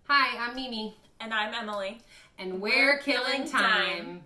Hi, I'm Mimi. And I'm Emily. And we're killing time.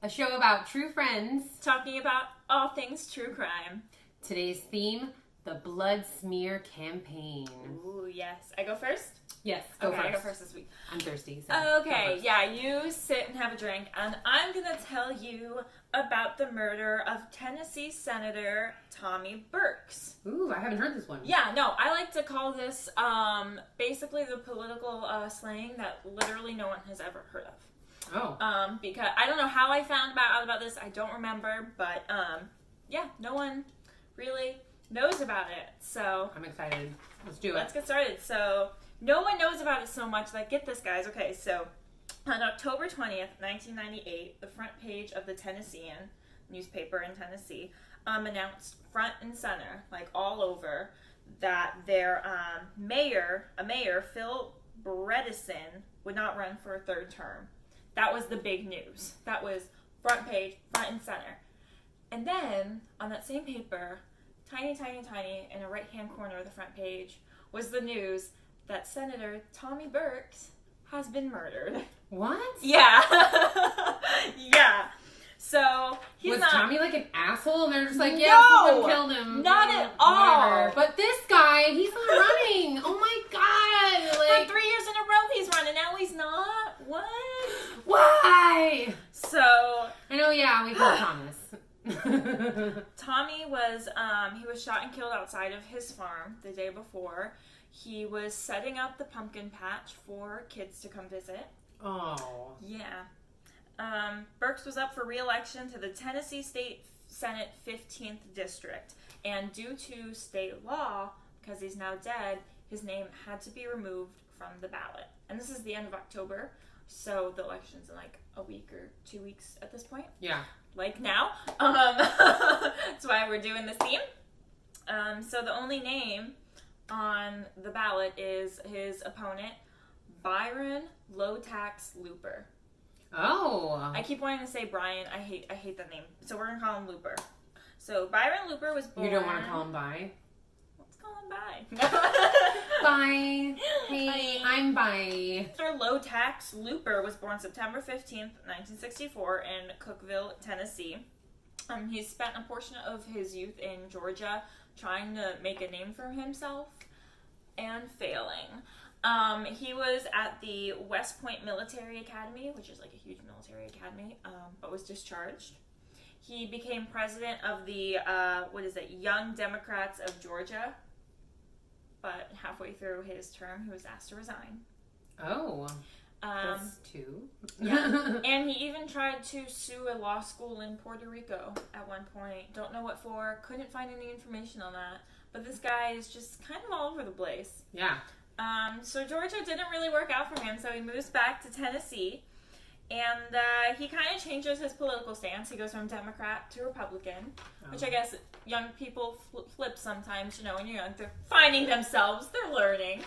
A show about true friends. Talking about all things true crime. Today's theme, the blood smear campaign. Ooh, yes. I go first? Yes, go first. I go first this week. I'm thirsty. So okay, yeah, you sit and have a drink, and I'm going to tell you about the murder of Tennessee Senator Tommy Burks. Ooh, I haven't heard this one. Yeah, no, I like to call this basically the political slang that literally no one has ever heard of. Oh. Because I don't know how I found out about this. I don't remember, but yeah, no one really knows about it. So I'm excited. Let's do it. Let's get started. So no one knows about it so much. Like, get this, guys. Okay, so on October 20th, 1998, the front page of the Tennessean newspaper in Tennessee announced front and center, like all over, that their mayor, Phil Bredesen, would not run for a third term. That was the big news. That was front page, front and center. And then, on that same paper, tiny, in the right-hand corner of the front page, was the news that Senator Tommy Burks has been murdered. What? Yeah. Yeah. So, was Tommy like an asshole? And they're just like, yeah, no, someone killed him. Not at all. Whatever. But this guy, he's not running. Oh my God. Like, for 3 years in a row he's running. Now he's not? What? Why? So. I know, yeah, we call Thomas. Tommy was, he was shot and killed outside of his farm the day before. He was setting up the pumpkin patch for kids to come visit. Oh. Yeah. Burks was up for re-election to the Tennessee State Senate 15th District. And due to state law, because he's now dead, his name had to be removed from the ballot. And this is the end of October, so the election's in like a week or 2 weeks at this point. Yeah. Like now. That's why we're doing this theme. So the only name on the ballot is his opponent, Byron Low-Tax Looper. Oh. I keep wanting to say Brian. I hate that name. So we're going to call him Looper. So Byron Looper was born... You don't want to call him Bye? Let's call him Bye. Bye. Hey, I'm Bye. Mr. Low-Tax Looper was born September 15th, 1964 in Cookeville, Tennessee. He spent a portion of his youth in Georgia trying to make a name for himself and failing. He was at the West Point Military Academy, which is like a huge military academy, but was discharged. He became president of the, Young Democrats of Georgia. But halfway through his term, he was asked to resign. Oh. That's two. Yeah. And he even tried to sue a law school in Puerto Rico at one point. Don't know what for. Couldn't find any information on that. But this guy is just kind of all over the place. Yeah. So Georgia didn't really work out for him, so he moves back to Tennessee. And he kind of changes his political stance. He goes from Democrat to Republican, which I guess young people flip sometimes. You know, when you're young, they're finding themselves. They're learning.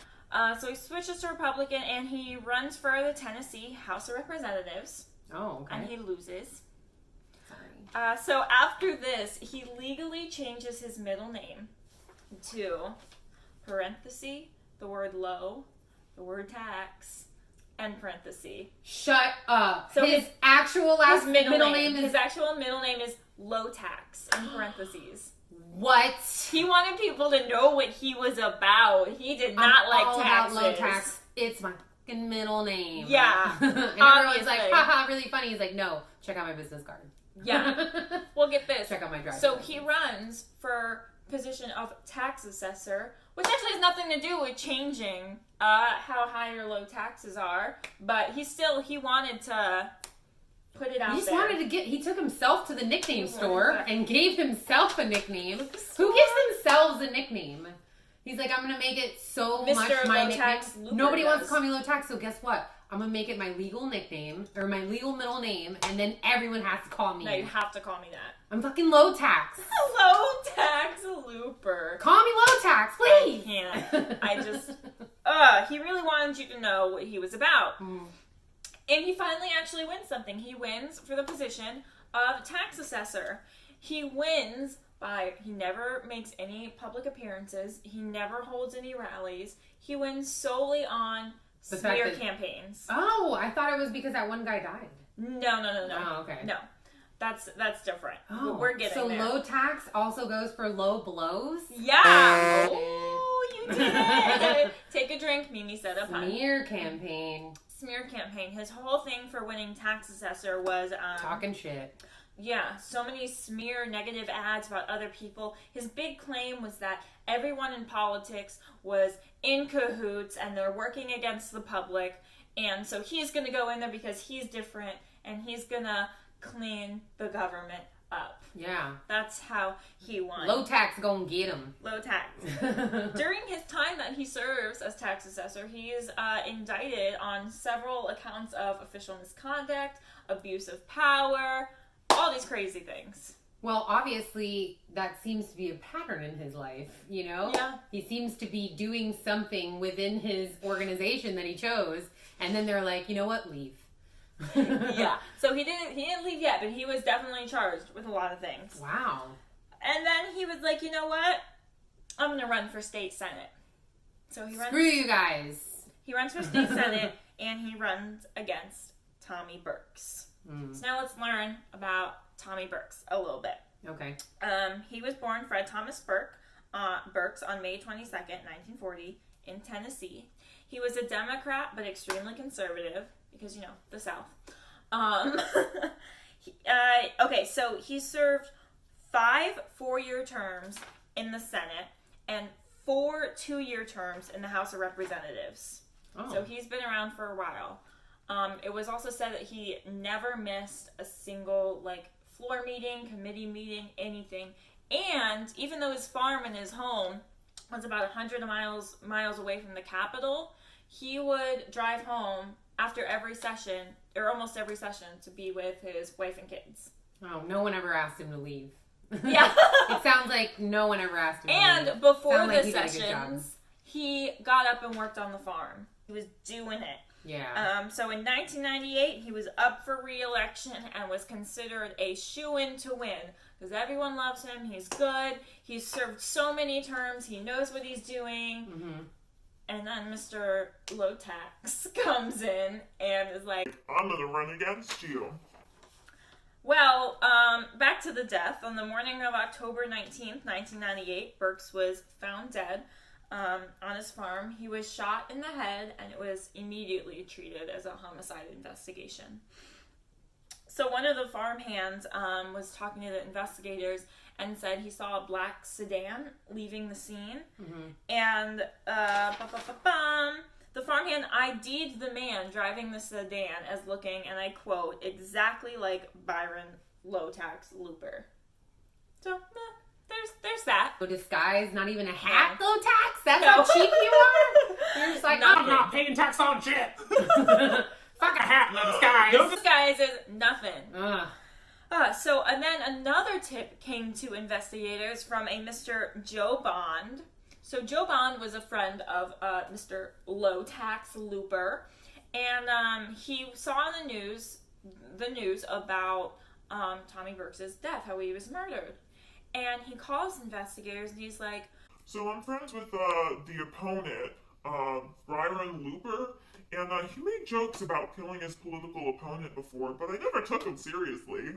So he switches to Republican, and he runs for the Tennessee House of Representatives. Oh, okay. And he loses. Sorry. So after this, he legally changes his middle name to parenthesis, the word low, the word tax, and parenthesis. Shut up. So his actual last middle name is... His actual middle name is Low Tax, in parentheses. What? He wanted people to know what he was about. He did not like taxes. About low tax. It's my fucking middle name. Yeah. And everyone's like, haha, really funny. He's like, no, check out my business card. Yeah. Well, get this. Check out my driver's license. He runs for position of tax assessor, which actually has nothing to do with changing how high or low taxes are, but he wanted to put it out there. He took himself to the nickname store and gave himself a nickname. Who gives themselves a nickname? He's like, I'm going to make it so Mr. much my Low Tax nickname. Looper Nobody wants to call me Low Tax, so guess what? I'm going to make it my legal nickname, or my legal middle name, and then everyone has to call me. No, you have to call me that. I'm fucking Low Tax. Low Tax Looper. Call me Low Tax, please. I can't. I just... he really wanted you to know what he was about. And he finally actually wins something. He wins for the position of tax assessor. He wins by, he never makes any public appearances. He never holds any rallies. He wins solely on smear campaigns. Oh, I thought it was because that one guy died. No. Oh, okay. No. That's different. Oh, we're getting there. So low tax also goes for low blows? Yeah. Oh, you did it. Take a drink. Mimi said a pun. Smear campaign. Smear campaign. His whole thing for winning tax assessor was talking shit. Yeah, so many smear negative ads about other people. His big claim was that everyone in politics was in cahoots and they're working against the public. And so he's going to go in there because he's different and he's going to clean the government up. Yeah. That's how he won. Low tax gonna get him. Low tax. During his time that he serves as tax assessor, he is indicted on several accounts of official misconduct, abuse of power, all these crazy things. Well, obviously, that seems to be a pattern in his life, you know? Yeah. He seems to be doing something within his organization that he chose, and then they're like, you know what, leave. Yeah. So he didn't leave yet, but he was definitely charged with a lot of things. Wow. And then he was like, you know what? I'm going to run for state senate. So he runs. Screw you guys. He runs for state senate, and he runs against Tommy Burks. So now let's learn about Tommy Burks a little bit. Okay. He was born Fred Thomas Burks on May 22nd, 1940 in Tennessee. He was a Democrat, but extremely conservative because, you know, the South. Okay, so he served 5 4-year terms in the Senate and 4 2-year terms in the House of Representatives. Oh. So he's been around for a while. It was also said that he never missed a single, floor meeting, committee meeting, anything. And even though his farm and his home was about 100 miles away from the Capitol, he would drive home after every session, or almost every session, to be with his wife and kids. Oh, no one ever asked him to leave. Yeah. It sounds like no one ever asked him to leave. And before the sessions, he got up and worked on the farm. He was doing it. Yeah. So in 1998, he was up for re-election and was considered a shoo-in to win because everyone loves him. He's good. He's served so many terms. He knows what he's doing. Mm-hmm. And then Mr. Low Tax comes in and is like, I'm going to run against you. Well, back to the death. On the morning of October 19th, 1998, Burks was found dead. On his farm. He was shot in the head and it was immediately treated as a homicide investigation. So one of the farm hands was talking to the investigators and said he saw a black sedan leaving the scene. Mm-hmm. And the farmhand ID'd the man driving the sedan as looking, and I quote, exactly like Byron Low Tax Looper. So, there's that. So disguise, not even a hat, low tax? That's how cheap you are? You're just like, I'm not paying tax on shit. Fuck a hat, no disguise. No disguise is nothing. And then another tip came to investigators from a Mr. Joe Bond. So Joe Bond was a friend of Mr. Low Tax Looper, and he saw in the news about Tommy Burks' death, how he was murdered. And he calls investigators and he's like, so I'm friends with the opponent, Byron Looper, and he made jokes about killing his political opponent before, but I never took him seriously.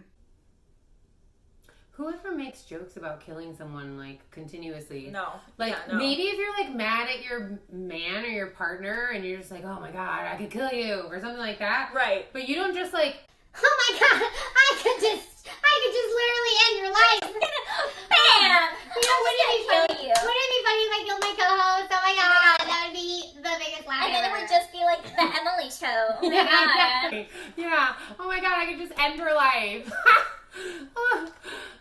Whoever makes jokes about killing someone, continuously. No. Maybe if you're, mad at your man or your partner and you're just like, oh my god, I could kill you, or something like that. Right. But you don't just, oh my god, I could just literally end your life. Bam! Wouldn't it be funny? Wouldn't it be funny if I killed my co-host? Oh my god, that would be the biggest laugh. And then it would just be like the Emily show. Oh my god. Yeah. Oh my god, I could just end her life.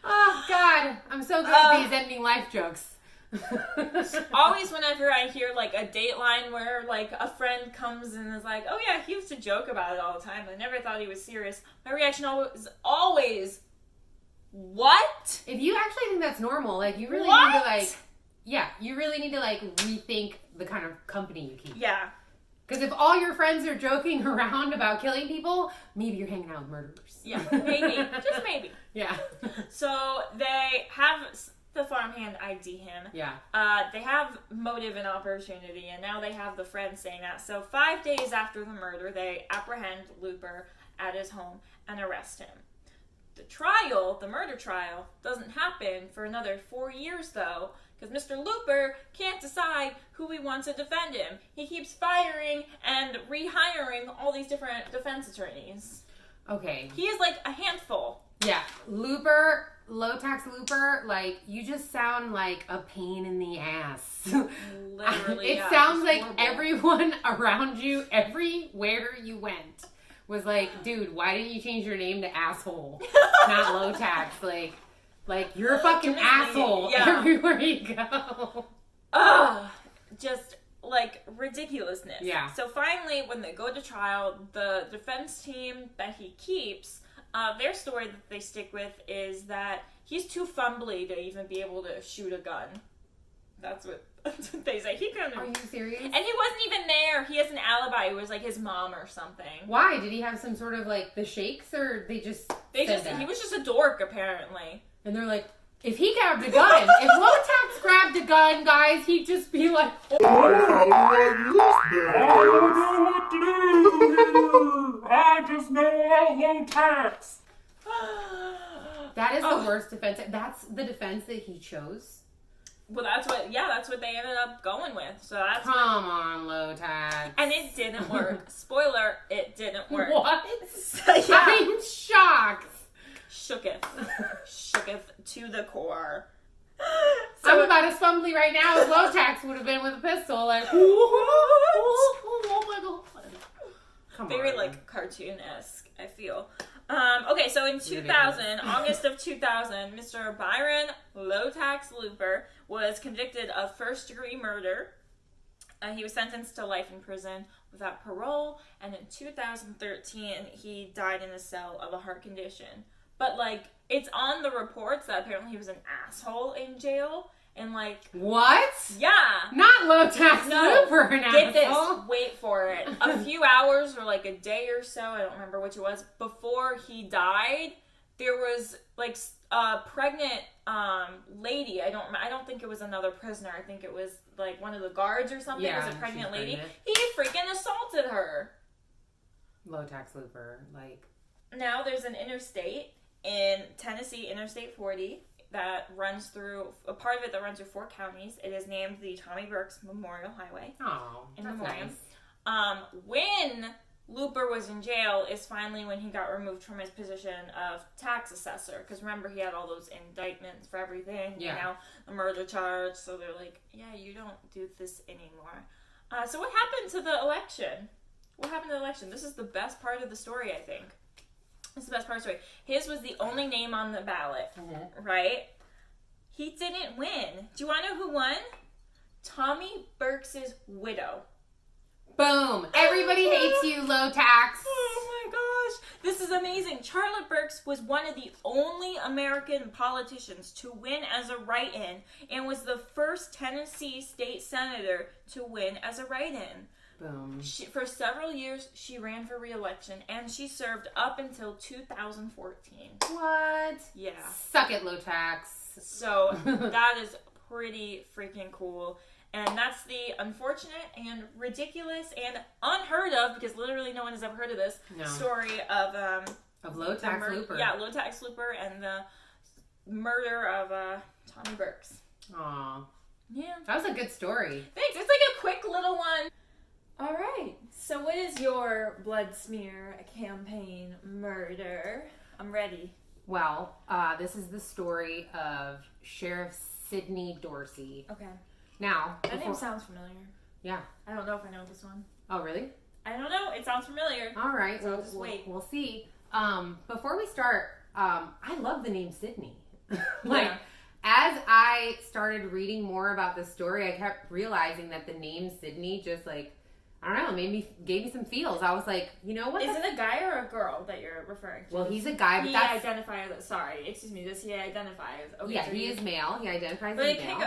Oh god, I'm so good at these ending life jokes. Always whenever I hear a Dateline where a friend comes and is like, oh yeah, he used to joke about it all the time, I never thought he was serious, my reaction is always, what? If you actually think that's normal, you really what? need to you really need to rethink the kind of company you keep. Yeah. Because if all your friends are joking around about killing people, maybe you're hanging out with murderers. Yeah, maybe. Just maybe. Yeah. So they have the farmhand ID him. Yeah. They have motive and opportunity, and now they have the friend saying that. So 5 days after the murder, they apprehend Looper at his home and arrest him. The murder trial, doesn't happen for another 4 years, though, because Mr. Looper can't decide who he wants to defend him. He keeps firing and rehiring all these different defense attorneys. Okay. He is like a handful. Yeah. Looper, low-tax Looper, like, you just sound like a pain in the ass. Literally, It sounds like horrible. everyone around you, everywhere you went, was like, dude, why didn't you change your name to asshole? Not low tax. Like you're a fucking asshole everywhere you go. Ugh. Just like ridiculousness. Yeah. So finally, when they go to trial, the defense team that he keeps, their story that they stick with is that he's too fumbly to even be able to shoot a gun. That's what they say. He couldn't. Are you serious? And he wasn't even there. He has an alibi. It was like his mom or something. Why? Did he have some sort of like the shakes, or they just He that? was just a dork apparently. And they're like, if he grabbed a gun, if low tax grabbed a gun, guys, he'd just be like, I just know all low tax. that is the worst defense. That's the defense that he chose. Well, that's what they ended up going with. So that's Come on, low tax. and it didn't work. Spoiler, it didn't work. What? So, yeah. I'm shocked. Shooketh to the core. I'm about as fumbly right now as low tax would have been with a pistol. Like, oh my god. Come Very on. like cartoon-esque, I feel. Okay, so in 2000, August of 2000, Mr. Byron Low Tax Looper was convicted of first-degree murder. He was sentenced to life in prison without parole, and in 2013, he died in a cell of a heart condition. But, like, it's on the reports that apparently he was an asshole in jail, and, like... What? Yeah! Not low tax No, Looper, an Get asshole. this, wait for it. A few hours or like a day or so, I don't remember which it was, before he died, there was like a pregnant lady. I don't think it was another prisoner. I think it was like one of the guards or something. Yeah, it was a pregnant she's lady. pregnant. He freaking assaulted her. Low tax Looper, like... Now there's an interstate in Tennessee, Interstate 40. That runs through, a part of it that runs through 4 counties. It is named the Tommy Burks Memorial Highway. Oh, In that's memoriam. nice. When Looper was in jail is finally when he got removed from his position of tax assessor. Because remember, he had all those indictments for everything. Yeah. You know, a murder charge. So they're like, yeah, you don't do this anymore. So what happened to the election? What happened to the election? This is the best part of the story, I think. This is the best part of the story. His was the only name on the ballot, right? He didn't win. Do you want to know who won? Tommy Burks' widow. Boom. Everybody hates you, low tax. Oh my gosh. This is amazing. Charlotte Burks was one of the only American politicians to win as a write-in and was the first Tennessee state senator to win as a write-in. Boom. For several years, she ran for re-election, and she served up until 2014. What? Yeah. Suck it, low tax. So that is pretty freaking cool. And that's the unfortunate and ridiculous and unheard of, because literally no one has ever heard of this, story of low tax Looper. Yeah, low tax Looper and the murder of Tommy Burks. Aw. Yeah. That was a good story. Thanks. It's like a quick little one. All right. So what is your blood smear campaign murder? I'm ready. Well, this is the story of Sheriff Sidney Dorsey. Okay. Now, That name sounds familiar. Yeah. I don't know if I know this one. Oh, really? I don't know. It sounds familiar. All right. So Well, just wait. We'll see. Before we start, I love the name Sidney. Like, as I started reading more about the story, I kept realizing that the name Sidney just like, I don't know, gave me some feels. I was like, you know what? Is it a guy or a girl that you're referring to? Well, he's a guy, but Does he identify as okay? Yeah, so he is male. He identifies but as it male.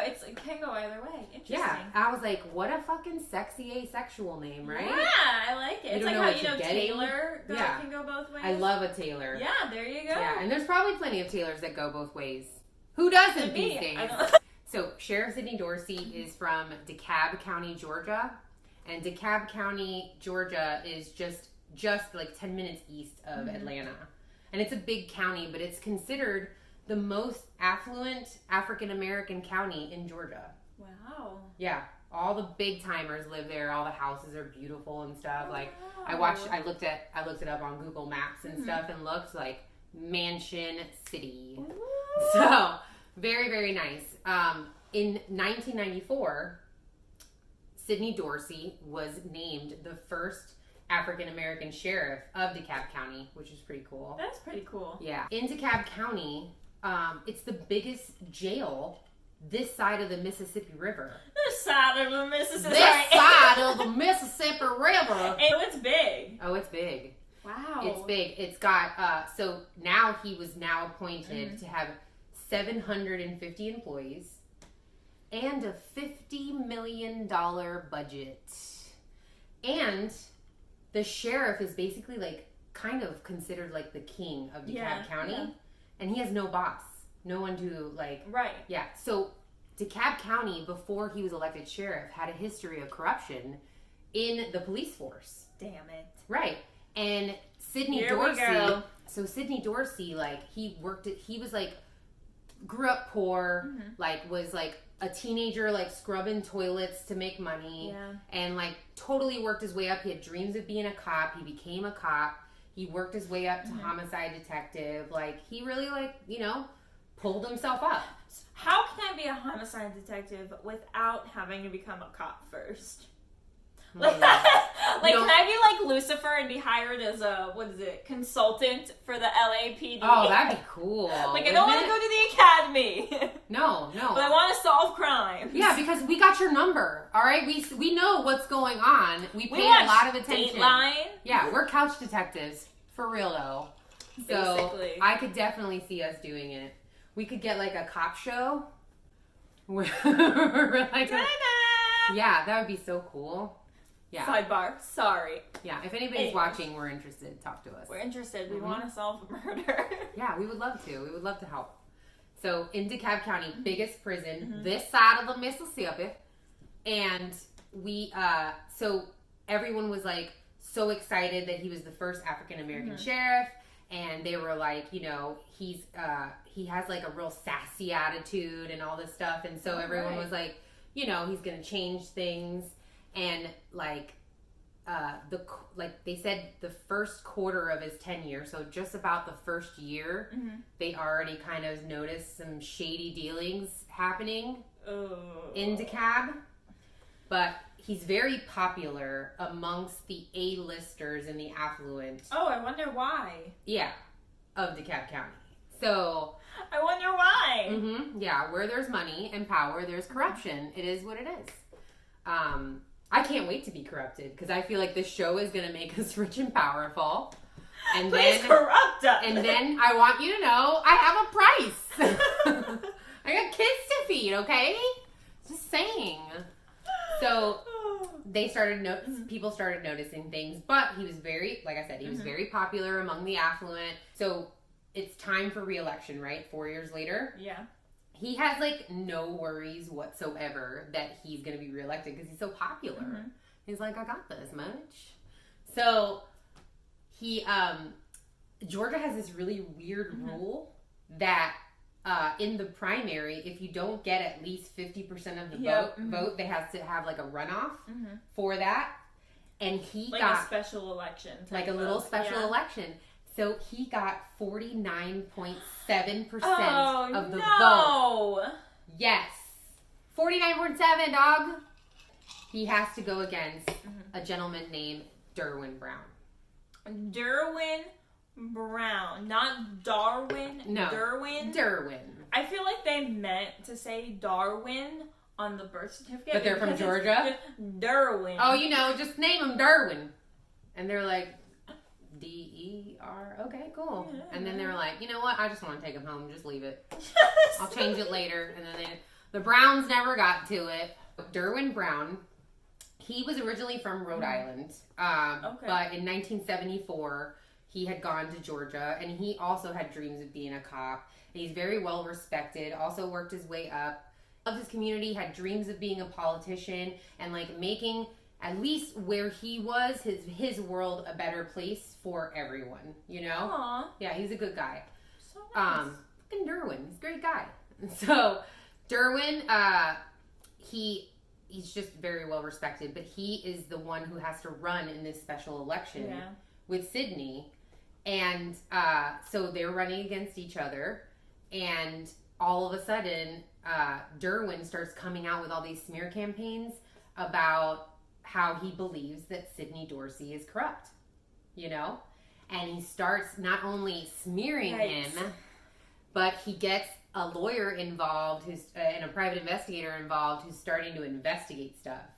can go either way. Interesting. Yeah, I was like, what a fucking sexy asexual name, right? Yeah, I like it. You It's don't like know how what you're Taylor Yeah. can go both ways. I love a Taylor. Yeah, there you go. Yeah, and there's probably plenty of Taylors that go both ways. Who doesn't Could be. these days? I don't- So, Sheriff Sidney Dorsey is from DeKalb County, Georgia. And DeKalb County, Georgia is just like 10 minutes east of Atlanta. And it's a big county, but it's considered the most affluent African-American county in Georgia. Wow. Yeah. All the big timers live there. All the houses are beautiful and stuff. Like, Wow. I looked it up on Google Maps and stuff and looked like Mansion City. Ooh. So, very, very nice. In 1994, Sidney Dorsey was named the first African-American sheriff of DeKalb County, which is pretty cool. That's pretty cool. Yeah. In DeKalb County, it's the biggest jail this side of the Mississippi River. This side of the Mississippi. This side of the Mississippi River. It's big. Oh, it's big. Wow. It's big. It's got, so now he was now appointed to have 750 employees and a $50 million budget. And the sheriff is basically like kind of considered like the king of DeKalb County. Yeah. And he has no boss. No one to like. Right. Yeah. So DeKalb County, before he was elected sheriff, had a history of corruption in the police force. Damn it. Right. And Sidney Here we Dorsey. go. So Sidney Dorsey, like, he was like, grew up poor, like, was like a teenager, like, scrubbing toilets to make money. Yeah. And like, totally worked his way up. He had dreams of being a cop. He became a cop. He worked his way up to homicide detective. Like, he really, like, you know, pulled himself up. How can I be a homicide detective without having to become a cop first? Like, can I be like Lucifer and be hired as a, consultant for the LAPD? Oh, that'd be cool. Like, I don't want to go to the academy. No. But I want to solve crimes. Yeah, because we got your number, all right? We know what's going on. We pay a lot of attention. Dateline. Yeah, we're couch detectives. For real, though. So, Basically. I could definitely see us doing it. We could get, like, a cop show. We're like yeah, that would be so cool. Yeah. Sidebar. Sorry. Yeah, if anybody's watching, we're interested. Talk to us. We're interested. We want to solve a murder. Yeah, we would love to. We would love to help. So, in DeKalb County, biggest prison, this side of the Mississippi. And we, so everyone was like so excited that he was the first African-American sheriff. And they were like, you know, he has like a real sassy attitude and all this stuff. And so everyone was like, you know, he's going to change things. And like, they said the first quarter of his tenure, so just about the first year, they already kind of noticed some shady dealings happening in DeKalb. But he's very popular amongst the A-listers and the affluent. Oh, I wonder why. Yeah, of DeKalb County. So I wonder why. yeah, where there's money and power, there's corruption. It is what it is. I can't wait to be corrupted because I feel like this show is going to make us rich and powerful. And Please then, corrupt us. And then I want you to know I have a price. I got kids to feed, okay? Just saying. So they started people started noticing things, but he was very, like I said, he was very popular among the affluent. So it's time for re-election, right? 4 years later. Yeah. He has like no worries whatsoever that he's going to be reelected because he's so popular. He's like, I got this much. So he, Georgia has this really weird rule that in the primary, if you don't get at least 50% of the vote, they have to have like a runoff for that. And he like got a special election. like a little special election. So he got 49.7% of the vote. Yes. 49.7, dog. He has to go against a gentleman named Derwin Brown. Derwin Brown. Not Darwin. No. Derwin. Derwin. I feel like they meant to say Darwin on the birth certificate. But they're from because Georgia? it's Derwin. Oh, just name him Derwin. And they're like, D-E-R. Okay, cool. Yeah. And then they were like, you know what? I just want to take him home. Just leave it. I'll change it later. And then the Browns never got to it. Derwin Brown, he was originally from Rhode Island. Okay. But in 1974, he had gone to Georgia. And he also had dreams of being a cop. And he's very well respected. Also worked his way up. Loved his community. Had dreams of being a politician. And like making... at least where he was, his world a better place for everyone, you know? Aww. Yeah, he's a good guy. So nice. Fucking Derwin, he's a great guy. So, Derwin, he's just very well respected, but he is the one who has to run in this special election with Sidney. And so they're running against each other, and all of a sudden, Derwin starts coming out with all these smear campaigns about how he believes that Sidney Dorsey is corrupt, you know? And he starts not only smearing him, but he gets a lawyer involved and a private investigator involved who's starting to investigate stuff.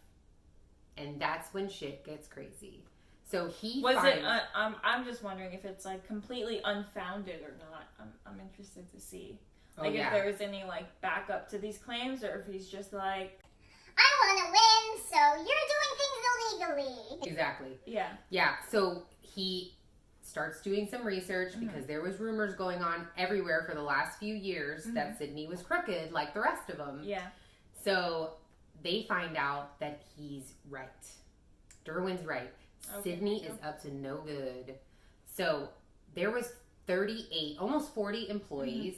And that's when shit gets crazy. So he I'm just wondering if it's like completely unfounded or not. I'm interested to see. Like if there is any like backup to these claims, or if he's just like, I want to win, so you're doing things illegally. Exactly. Yeah. Yeah, so he starts doing some research because there was rumors going on everywhere for the last few years that Sidney was crooked like the rest of them. Yeah. So they find out that he's right. Derwin's right. Okay. Sidney is up to no good. So there was 38, almost 40 employees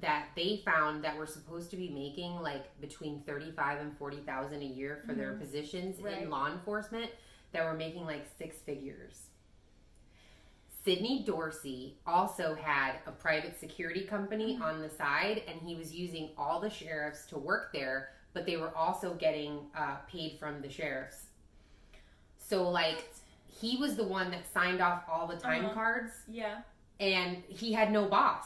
that they found that were supposed to be making like between $35,000 and $40,000 a year for their positions in law enforcement that were making like six figures. Sidney Dorsey also had a private security company on the side, and he was using all the sheriffs to work there, but they were also getting paid from the sheriffs. So like he was the one that signed off all the time cards. Yeah. And he had no boss.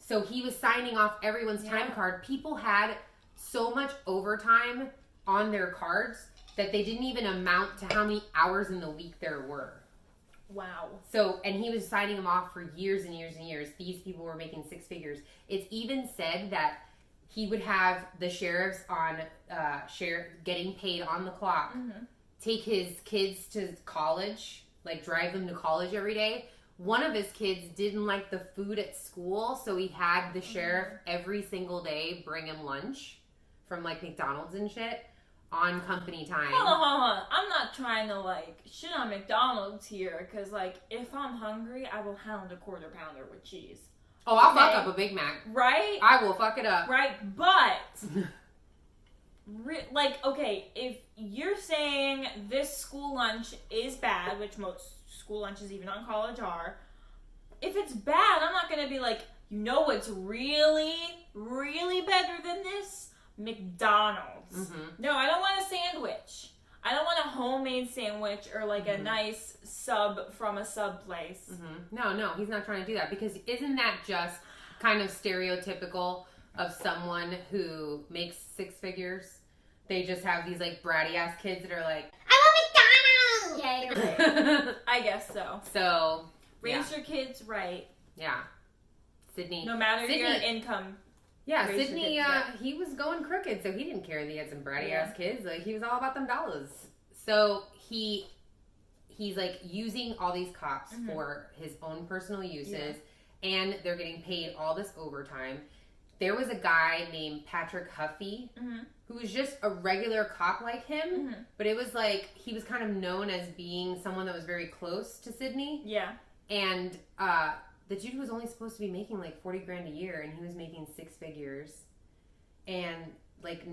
So he was signing off everyone's time card. People had so much overtime on their cards that they didn't even amount to how many hours in the week there were. Wow. So, and he was signing them off for years and years and years. These people were making six figures. It's even said that he would have the sheriffs on getting paid on the clock, take his kids to college, like drive them to college every day. One of his kids didn't like the food at school, so he had the sheriff every single day bring him lunch from like McDonald's and shit on company time. Hold on. I'm not trying to like shit on McDonald's here, because like if I'm hungry, I will hound a quarter pounder with cheese. Oh, I'll fuck up a Big Mac. Right? I will fuck it up. Right, but like, okay, if you're saying this school lunch is bad, which most school lunches even on college are, if it's bad, I'm not gonna be like, you know what's really, really better than this? McDonald's. No, I don't want a sandwich. I don't want a homemade sandwich or like a nice sub from a sub place. No, he's not trying to do that, because isn't that just kind of stereotypical of someone who makes six figures? They just have these like bratty ass kids that are like, I want McDonald's! Yeah, you're right. I guess so. So Raise your kids right. Yeah. Sydney. No matter your income. Yeah, Sidney, he was going crooked, so he didn't care that he had some bratty ass kids. Like, he was all about them dollars. So he's like using all these cops for his own personal uses, and they're getting paid all this overtime. There was a guy named Patrick Huffey who was just a regular cop like him, but it was like he was kind of known as being someone that was very close to Sidney. Yeah. And the dude was only supposed to be making like $40,000 a year, and he was making six figures. And like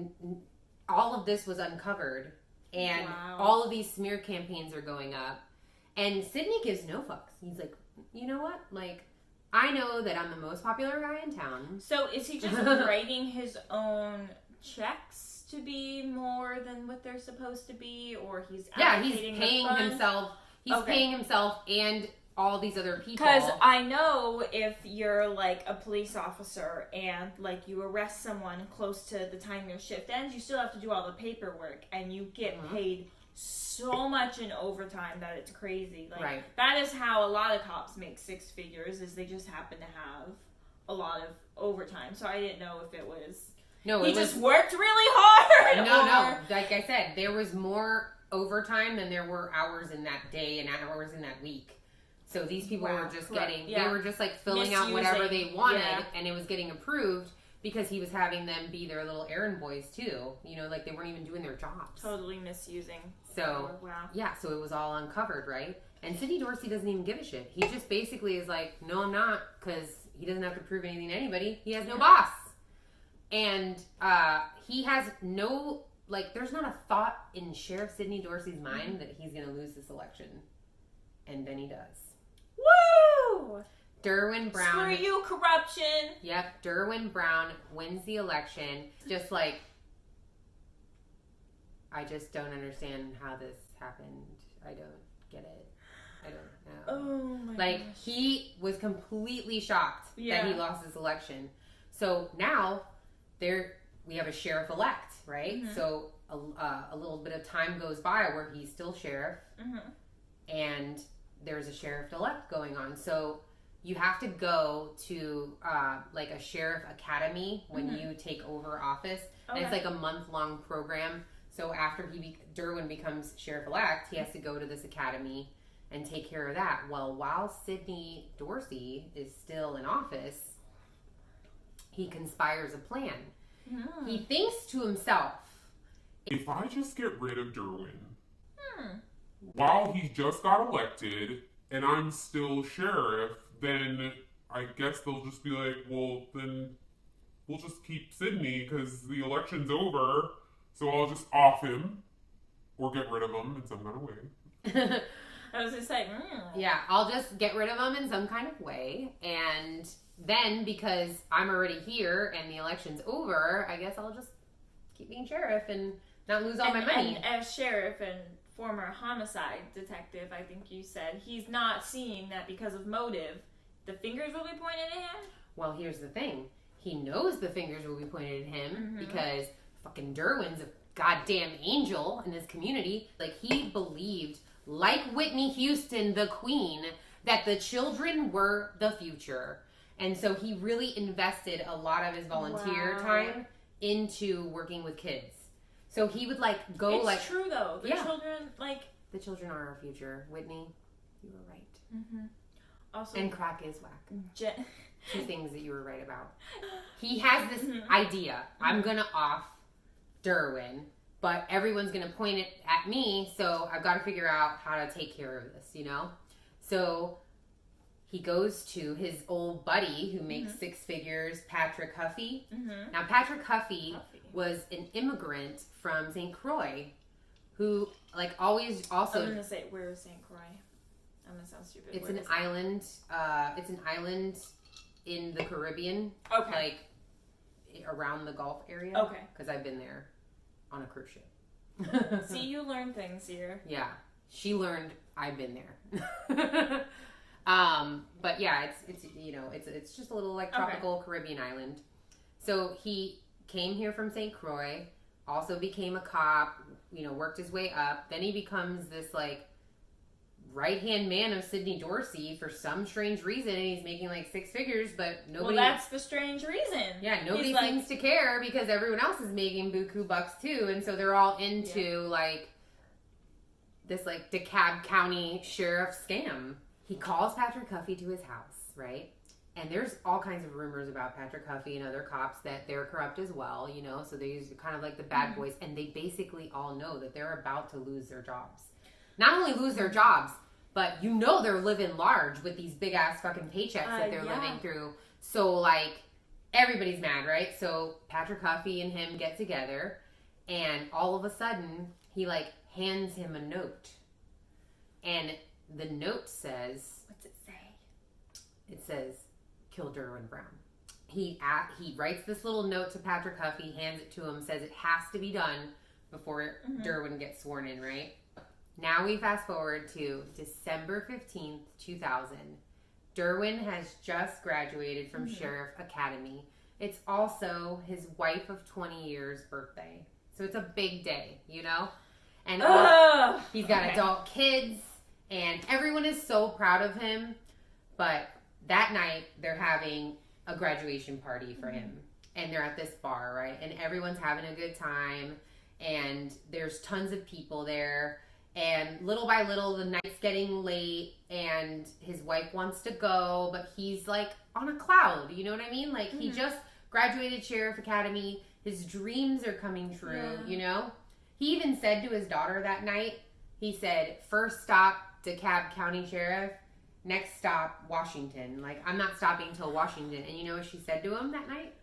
all of this was uncovered, and all of these smear campaigns are going up. And Sidney gives no fucks. He's like, you know what? Like, I know that I'm the most popular guy in town. So is he just writing his own checks to be more than what they're supposed to be, or he's he's paying himself. He's paying himself and all these other people. Because I know if you're like a police officer and like you arrest someone close to the time your shift ends, you still have to do all the paperwork and you get paid so much in overtime that it's crazy. Like that is how a lot of cops make six figures, is they just happen to have a lot of overtime. So I didn't know if it was he just worked really hard. No. Like I said, there was more overtime than there were hours in that day and hours in that week. So these people were just getting, they were just like filling out whatever they wanted, and it was getting approved because he was having them be their little errand boys too. You know, like they weren't even doing their jobs. Totally misusing. So, so it was all uncovered, right? And Sidney Dorsey doesn't even give a shit. He just basically is like, no, I'm not, because he doesn't have to prove anything to anybody. He has no boss. And he has no, like, there's not a thought in Sheriff Sidney Dorsey's mind that he's going to lose this election. And then he does. Woo! Derwin Brown. Screw you, corruption. Yep, Derwin Brown wins the election. Just like, I just don't understand how this happened. I don't get it. I don't know. Oh my gosh. He was completely shocked that he lost this election. So now we have a sheriff-elect, right? Mm-hmm. So a little bit of time goes by where he's still sheriff, and there's a sheriff-elect going on. So you have to go to like a sheriff academy when you take over office. Okay. And it's like a month-long program. So after Derwin becomes sheriff-elect, he has to go to this academy and take care of that. Well, while Sidney Dorsey is still in office, he conspires a plan. He thinks to himself, if I just get rid of Derwin, while he just got elected, and I'm still sheriff, then I guess they'll just be like, well, then we'll just keep Sidney because the election's over, so I'll just off him or get rid of him in some kind of way. I was just like, yeah, I'll just get rid of him in some kind of way, and then because I'm already here and the election's over, I guess I'll just keep being sheriff and not lose all my money. And as sheriff and former homicide detective, I think you said, he's not seeing that because of motive, the fingers will be pointed at him? Well, here's the thing. He knows the fingers will be pointed at him because fucking Derwin's a goddamn angel in this community. Like, he believed, like Whitney Houston, the queen, that the children were the future. And so he really invested a lot of his volunteer time into working with kids. So he would go It's true though. The children the children are our future. Whitney, you were right. Also, and crack is whack. Two things that you were right about. He has this idea. I'm gonna off Derwin, but everyone's gonna point it at me. So I've got to figure out how to take care of this. You know. So he goes to his old buddy who makes six figures, Patrick Huffey. Now, Patrick Huffey was an immigrant from St. Croix who, always also... I'm going to say, where is St. Croix? I'm going to sound stupid. It's an island. It's an island in the Caribbean. Okay. Around the Gulf area. Okay. Because I've been there on a cruise ship. See, you learn things here. Yeah. She learned I've been there. But yeah, it's just a little tropical Caribbean island. So he came here from St. Croix, also became a cop, worked his way up. Then he becomes this right-hand man of Sidney Dorsey for some strange reason, and he's making six figures, but nobody... Well, that's the strange reason. Yeah, nobody seems to care because everyone else is making buku bucks too, and so they're all into this DeKalb County sheriff scam. He calls Patrick Huffey to his house, right? And there's all kinds of rumors about Patrick Huffey and other cops that they're corrupt as well, so they use kind of like the bad boys, and they basically all know that they're about to lose their jobs. Not only lose their jobs, but they're living large with these big ass fucking paychecks that they're living through. So everybody's mad, right? So Patrick Huffey and him get together, and all of a sudden he hands him a note, and the note says... What's it say? It says, kill Derwin Brown. He writes this little note to Patrick Huffey, hands it to him, says it has to be done before Derwin gets sworn in, right? Now we fast forward to December 15th, 2000. Derwin has just graduated from Sheriff Academy. It's also his wife of 20 years' birthday. So it's a big day, you know? And he's got adult kids, and everyone is so proud of him. But that night, they're having a graduation party for him. And they're at this bar, right? And everyone's having a good time. And there's tons of people there. And little by little, the night's getting late. And his wife wants to go. But he's like on a cloud. You know what I mean? Like he just graduated Sheriff Academy. His dreams are coming true, you know? He even said to his daughter that night, he said, first stop, DeKalb County Sheriff. Next stop, Washington. Like, I'm not stopping till Washington. And you know what she said to him that night?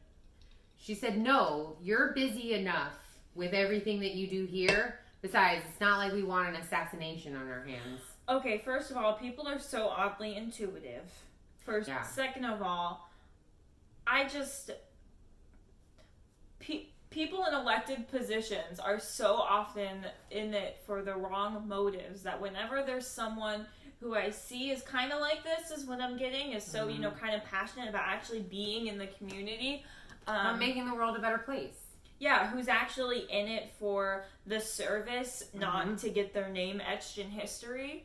She said, no, you're busy enough with everything that you do here. Besides, it's not like we want an assassination on our hands. Okay, first of all, people are so oddly intuitive. First, second of all, people in elected positions are so often in it for the wrong motives that whenever there's someone who I see is kind of like this is what I'm getting, is so, you know, kind of passionate about actually being in the community. Making the world a better place. Yeah, who's actually in it for the service, not to get their name etched in history.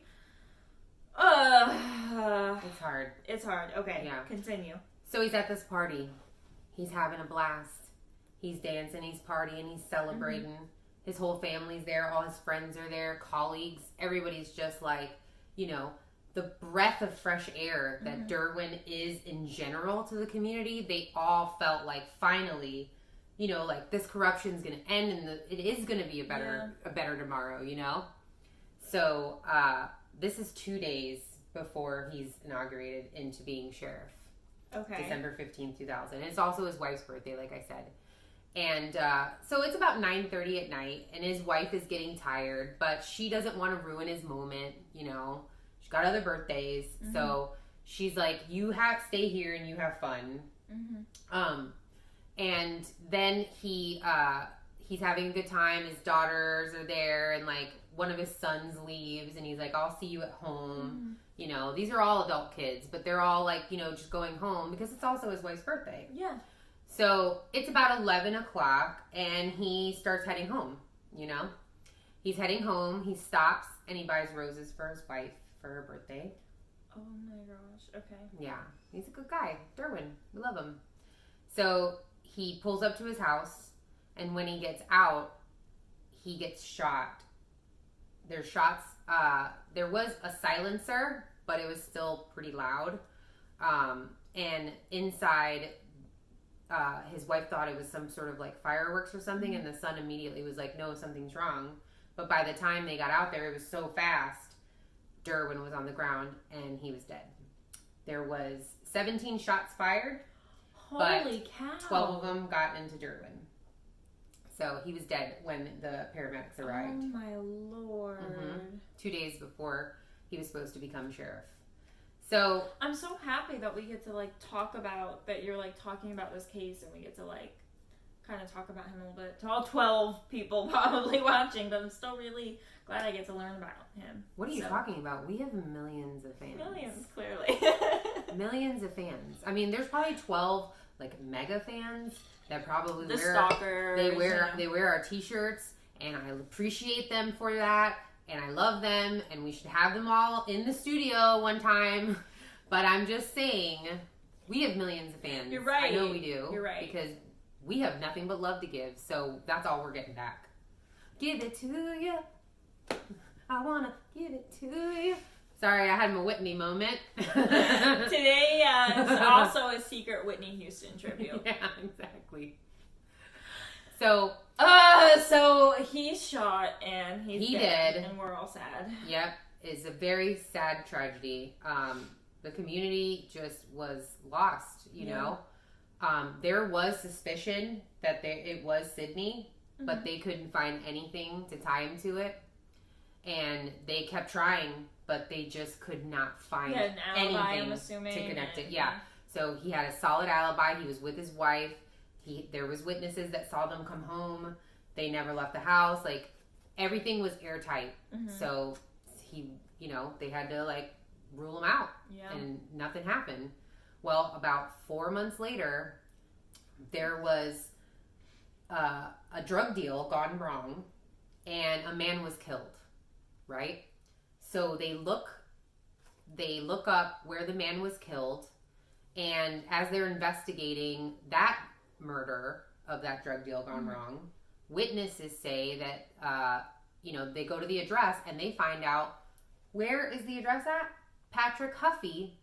It's hard. It's hard. Okay, continue. So he's at this party. He's having a blast. He's dancing, he's partying, he's celebrating. His whole family's there, all his friends are there, colleagues. Everybody's just like, you know, the breath of fresh air that Derwin is in general to the community. They all felt like finally, you know, like this corruption's going to end and it is going to be a better tomorrow, you know? So this is 2 days before he's inaugurated into being sheriff. Okay. December 15th, 2000. And it's also his wife's birthday, like I said. And so it's about 9:30 at night, and his wife is getting tired, but she doesn't want to ruin his moment, you know. She's got other birthdays, so she's like, you stay here and you have fun. And then he's having a good time. His daughters are there, and like one of his sons leaves, and he's like, I'll see you at home. You know, these are all adult kids, but they're all like, you know, just going home because it's also his wife's birthday. Yeah. So it's about 11 o'clock and he starts heading home, you know. He's heading home. He stops and he buys roses for his wife for her birthday. Oh my gosh. Okay. Yeah. He's a good guy. Derwin. We love him. So he pulls up to his house, and when he gets out, he gets shot. There's shots. There was a silencer, but it was still pretty loud. And inside... his wife thought it was some sort of like fireworks or something, and the son immediately was like, no, something's wrong. But by the time they got out there, it was so fast. Derwin was on the ground and he was dead. There was 17 shots fired. Holy cow. 12 of them got into Derwin. So he was dead when the paramedics arrived. Oh my lord. 2 days before he was supposed to become sheriff. So I'm so happy that we get to like talk about that. You're like talking about this case, and we get to like kind of talk about him a little bit to all 12 people probably watching. But I'm still really glad I get to learn about him. What are you talking about? We have millions of fans. Millions, clearly. Millions of fans. I mean, there's probably 12 like mega fans that probably the stalkers. They wear our t-shirts, and I appreciate them for that. And I love them, and we should have them all in the studio one time. But I'm just saying, we have millions of fans. You're right. I know we do. You're right. Because we have nothing but love to give, so that's all we're getting back. Give it to you. I want to give it to you. Sorry, I had my Whitney moment. Today is also a secret Whitney Houston tribute. Yeah, exactly. So he's shot and he's dead, and we're all sad. Yep, it's a very sad tragedy. The community just was lost, you know. There was suspicion that it was Sidney, but they couldn't find anything to tie him to it, and they kept trying, but they just could not find an alibi, anything I'm assuming, to connect it. Yeah, so he had a solid alibi. He was with his wife. There was witnesses that saw them come home. They never left the house. Like, everything was airtight. So they had to like rule him out, and nothing happened. Well, about 4 months later, there was a drug deal gone wrong, and a man was killed, right? So they look up where the man was killed, and as they're investigating that murder of that drug deal gone wrong, witnesses say that, they go to the address and they find out, where is the address at? Patrick Huffey,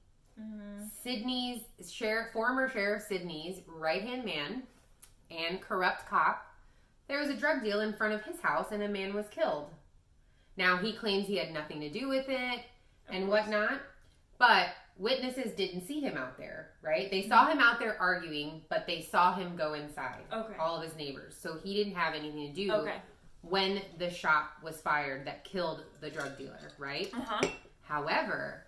former Sheriff Sidney's right-hand man and corrupt cop. There was a drug deal in front of his house and a man was killed. Now, he claims he had nothing to do with it and whatnot, but witnesses didn't see him out there, right? They saw him out there arguing, but they saw him go inside. Okay. All of his neighbors. So he didn't have anything to do when the shot was fired that killed the drug dealer, right? However,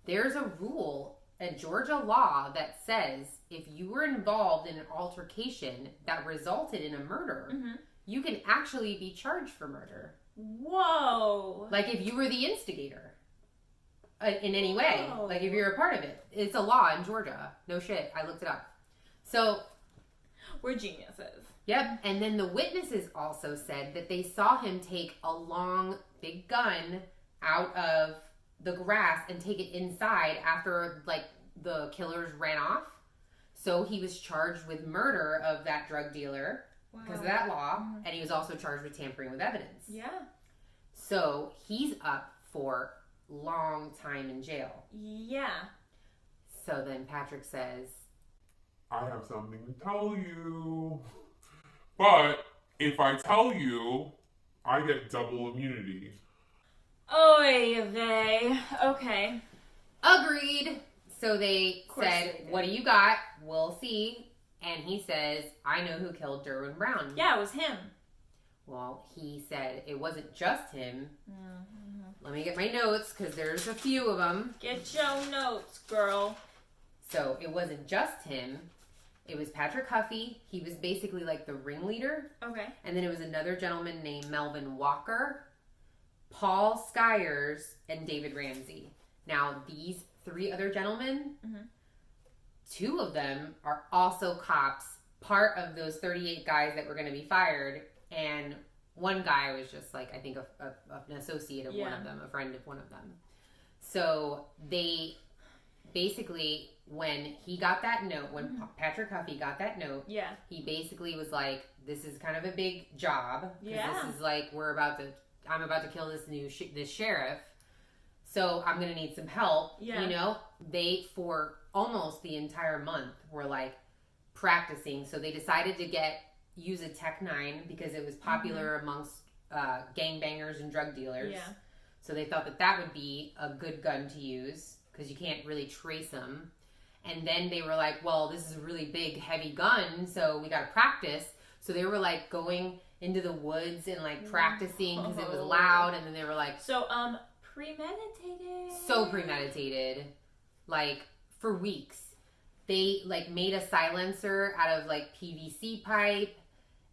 there's a rule, a Georgia law that says if you were involved in an altercation that resulted in a murder, you can actually be charged for murder. Whoa! Like if you were the instigator in any way. Like if you're a part of it. It's a law in Georgia. No shit. I looked it up. So we're geniuses. Yep. And then the witnesses also said that they saw him take a long, big gun out of the grass and take it inside after like the killers ran off. So he was charged with murder of that drug dealer because of that law. And he was also charged with tampering with evidence. Yeah. So he's up for long time in jail. Yeah. So then Patrick says, I have something to tell you. But if I tell you, I get double immunity. Oy vey. Okay. Agreed. So they said, what do you got? We'll see. And he says, I know who killed Derwin Brown. Yeah, it was him. Well, he said it wasn't just him. Let me get my notes because there's a few of them. Get your notes, girl. So it wasn't just him. It was Patrick Huffey. He was basically like the ringleader. Okay. And then it was another gentleman named Melvin Walker, Paul Skyers, and David Ramsey. Now, these 3 other gentlemen, 2 of them are also cops, part of those 38 guys that were going to be fired. And one guy was just like, I think, an associate of one of them, a friend of one of them. So they basically, when he got that note, when Patrick Huffey got that note, he basically was like, this is kind of a big job. This is like, I'm about to kill this sheriff. So I'm going to need some help. They, for almost the entire month, were like practicing. So they decided to use a Tech 9 because it was popular amongst gangbangers and drug dealers. Yeah. So they thought that would be a good gun to use because you can't really trace them. And then they were like, well, this is a really big, heavy gun, so we got to practice. So they were like going into the woods and like practicing because it was loud. And then they were like... So, premeditated. So premeditated. Like, for weeks. They like made a silencer out of like PVC pipe.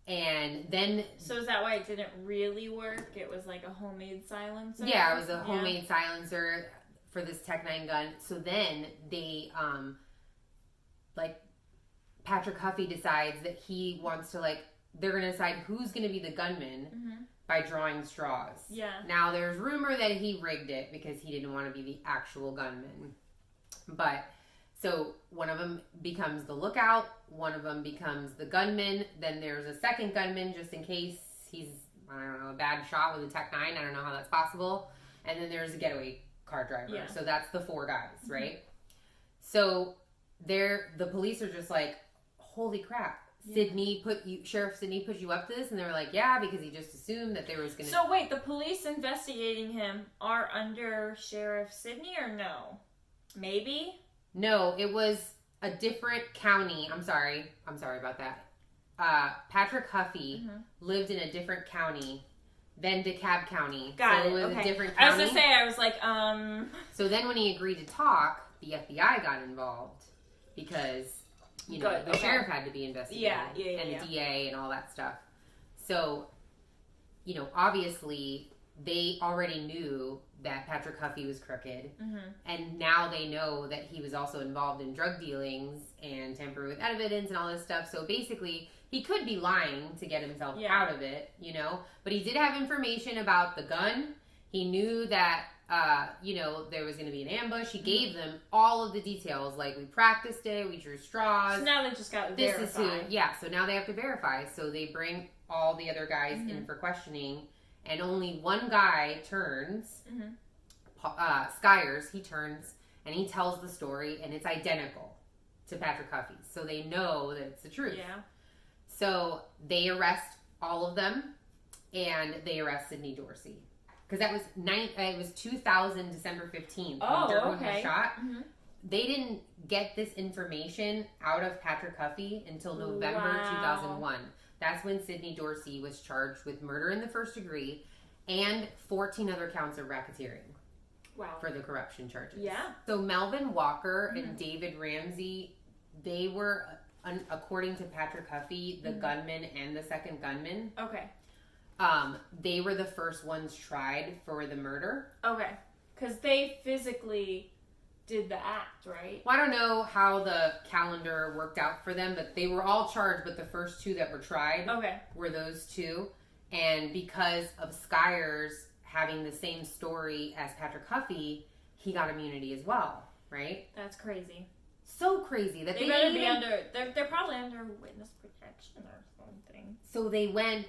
And then... So is that why it didn't really work? It was like a homemade silencer? Yeah, it was a homemade silencer for this Tech 9 gun. So then they, Patrick Huffey decides that he wants to, they're going to decide who's going to be the gunman by drawing straws. Yeah. Now, there's rumor that he rigged it because he didn't want to be the actual gunman. But... So one of them becomes the lookout, one of them becomes the gunman, then there's a second gunman just in case he's, I don't know, a bad shot with a Tech 9. I don't know how that's possible. And then there's a getaway car driver. Yeah. So that's the 4 guys, right? So the police are just like, holy crap. Yeah. Sheriff Sidney put you up to this? And they were like, yeah, because he just assumed that there was going to... So wait, the police investigating him are under Sheriff Sidney or no? Maybe? No, it was a different county. I'm sorry about that. Patrick Huffey lived in a different county than DeKalb County. Got it. It was okay. a different county. I was going to say, I was like, So then when he agreed to talk, the FBI got involved because, the sheriff had to be investigated. And the DA and all that stuff. So, obviously, they already knew that Patrick Huffey was crooked, Mm-hmm. and now they know that he was also involved in drug dealings and tampering with evidence and all this stuff. So basically, he could be lying to get himself out of it, you know. But he did have information about the gun. He knew that, you know, there was going to be an ambush. He gave them all of the details. Like, we practiced it, we drew straws. So now they just got to This verify. is who, yeah. So now they have to verify. So they bring all the other guys in for questioning, and only one guy turns. Skyers, he turns and he tells the story, and it's identical to Patrick Huffey's. So they know that it's the truth. Yeah. So they arrest all of them, and they arrest Sidney Dorsey. Because that was it was 2000, December 15th. Oh, when Derwin okay. was shot. Mm-hmm. They didn't get this information out of Patrick Huffey until November 2001. That's when Sidney Dorsey was charged with murder in the first degree and 14 other counts of racketeering. Wow. For the corruption charges. Yeah. So Melvin Walker and David Ramsey, they were, according to Patrick Huffey, the gunman and the second gunman. Okay. They were the first ones tried for the murder. Okay. Because they physically did the act, right? Well, I don't know how the calendar worked out for them, but they were all charged, but the first two that were tried were those two. And because of Skyers having the same story as Patrick Huffey, he got immunity as well, right? That's crazy. So crazy that They better be under. They're probably under witness protection or something. So they went,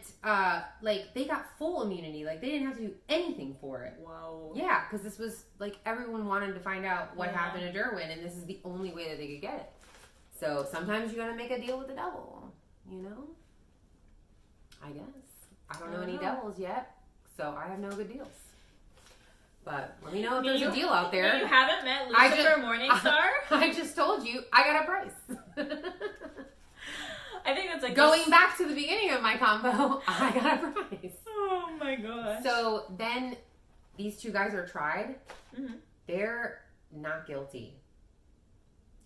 like, they got full immunity. Like, they didn't have to do anything for it. Whoa. Yeah, because this was, like, everyone wanted to find out what happened to Derwin, and this is the only way that they could get it. So sometimes you gotta make a deal with the devil, you know? I guess. I don't know any devils yet, so I have no good deals. But let me know if there's a deal out there. You haven't met Lucifer Morningstar? I just told you, I got a price. I think that's like Going back to the beginning of my combo, I got a price. Oh my gosh. So then these two guys are tried. Mm-hmm. They're not guilty.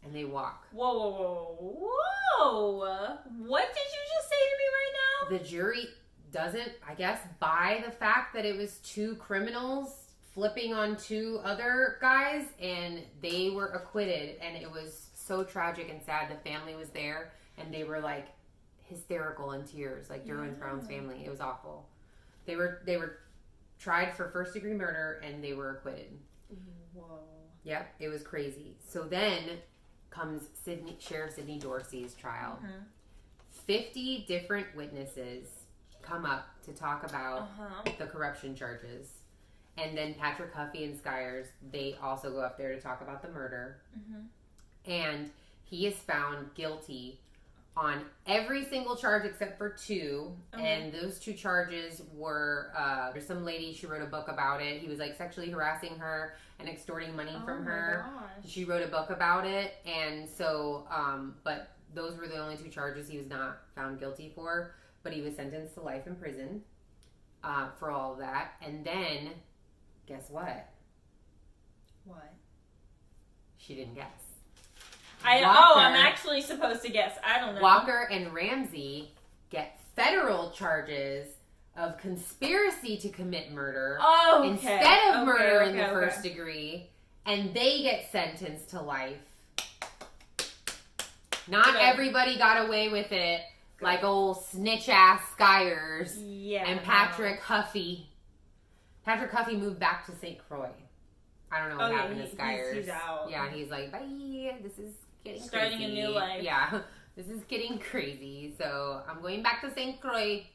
And they walk. Whoa, whoa, whoa, whoa. What did you just say to me right now? The jury doesn't, I guess, buy the fact that it was two criminals flipping on two other guys, and they were acquitted. And it was so tragic and sad. The family was there, and they were like hysterical in tears, like Derwin Brown's family. It was awful. They were tried for first degree murder, and they were acquitted. Whoa. Yep, it was crazy. So then comes Sheriff Sidney Dorsey's trial. 50 different witnesses come up to talk about the corruption charges. And then Patrick Huffey and Skyers, they also go up there to talk about the murder. And he is found guilty on every single charge except for two. And those two charges were, there's some lady, she wrote a book about it. He was like sexually harassing her and extorting money from her. Gosh. She wrote a book about it. And so, but those were the only two charges he was not found guilty for. But he was sentenced to life in prison for all of that. And then, guess what? What? She didn't guess. I'm actually supposed to guess. I don't know. Walker and Ramsey get federal charges of conspiracy to commit murder instead of murder in the first degree, and they get sentenced to life. Not everybody got away with it, like old snitch-ass Skyers and Patrick Huffey. Patrick Huffey moved back to St. Croix. I don't know what happened to Skyers. He's out. Yeah, and he's like, bye, this is getting starting crazy. a new life. Yeah, this is getting crazy. So I'm going back to St. Croix.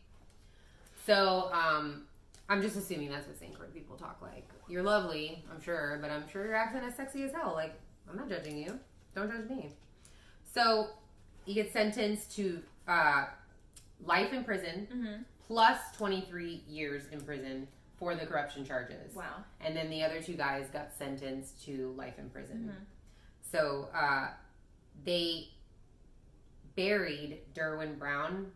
So I'm just assuming that's what St. Croix people talk like. You're lovely, I'm sure, but I'm sure your accent is sexy as hell. Like, I'm not judging you. Don't judge me. So he gets sentenced to life in prison plus 23 years in prison for the corruption charges. Wow. And then the other two guys got sentenced to life in prison. So they buried Derwin Brown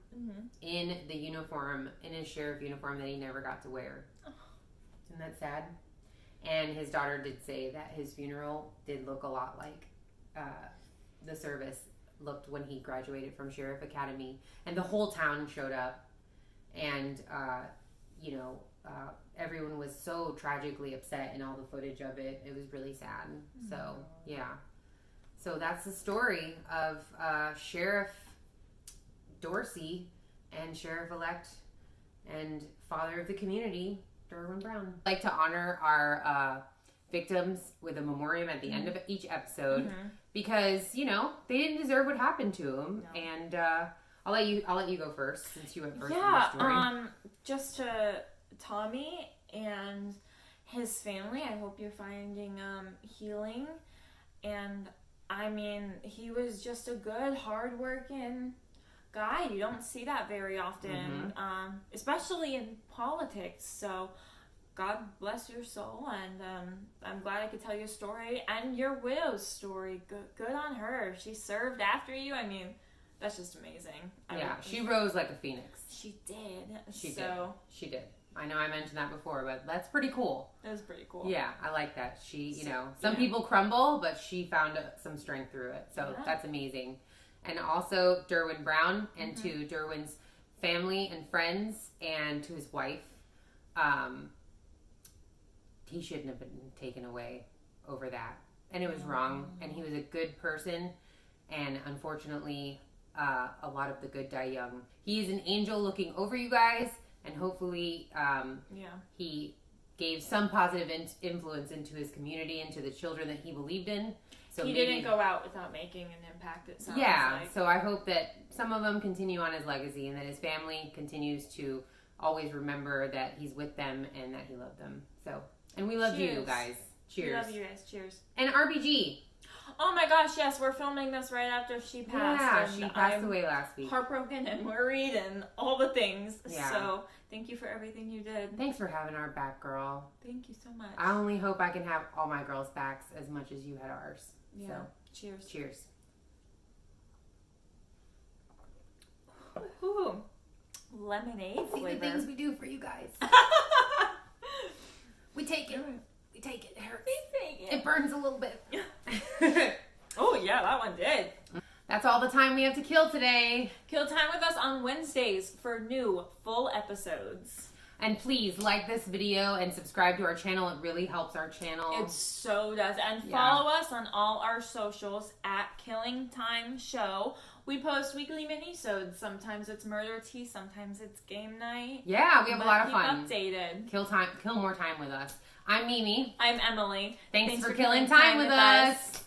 in the uniform, in his sheriff uniform that he never got to wear. Isn't that sad? And his daughter did say that his funeral did look a lot like the service looked when he graduated from Sheriff Academy. And the whole town showed up. And you know, everyone was so tragically upset in all the footage of it. It was really sad. So, yeah. So that's the story of Sheriff Dorsey and Sheriff-elect and father of the community, Derwin Brown. I'd like to honor our victims with a memoriam at the end of each episode because, you know, they didn't deserve what happened to them. No. And I'll let you go first since you went first in the story. Just to Tommy and his family, I hope you're finding healing. And I mean, he was just a good, hardworking guy. You don't see that very often, especially in politics. So God bless your soul, and I'm glad I could tell your story and your widow's story. Good on her. She served after you. I mean, that's just amazing. She rose like a phoenix. She did. She did. I know I mentioned that before, but that's pretty cool. That was pretty cool. Yeah, I like that. She, you know, some people crumble, but she found some strength through it. So that's amazing. And also Derwin Brown, and to Derwin's family and friends, and to his wife. He shouldn't have been taken away over that. And it was wrong. And he was a good person. And unfortunately, a lot of the good die young. He is an angel looking over you guys. And hopefully he gave some positive influence into his community and to the children that he believed in. So he didn't go out without making an impact, it sounds like. So I hope that some of them continue on his legacy and that his family continues to always remember that he's with them and that he loved them. So, and we love you guys. Cheers. We love you guys. Cheers. And RBG. Oh my gosh, yes, we're filming this right after she passed. Yeah, and she passed away last week. Heartbroken and worried and all the things. Yeah. So thank you for everything you did. Thanks for having our back, girl. Thank you so much. I only hope I can have all my girls' backs as much as you had ours. Yeah. So, cheers. Cheers. Ooh. Lemonade flavor. See the things we do for you guys. We take it. We take it. It hurts. It burns a little bit. Oh, yeah, that one did. That's all the time we have to kill today. Kill time with us on Wednesdays for new full episodes. And please like this video and subscribe to our channel. It really helps our channel. It so does. And follow us on all our socials at Killing Time Show. We post weekly minisodes. Sometimes it's murder tea. Sometimes it's game night. Yeah, we have a lot of fun. Keep updated. Kill more time with us. I'm Mimi. I'm Emily. Thanks for killing time with us.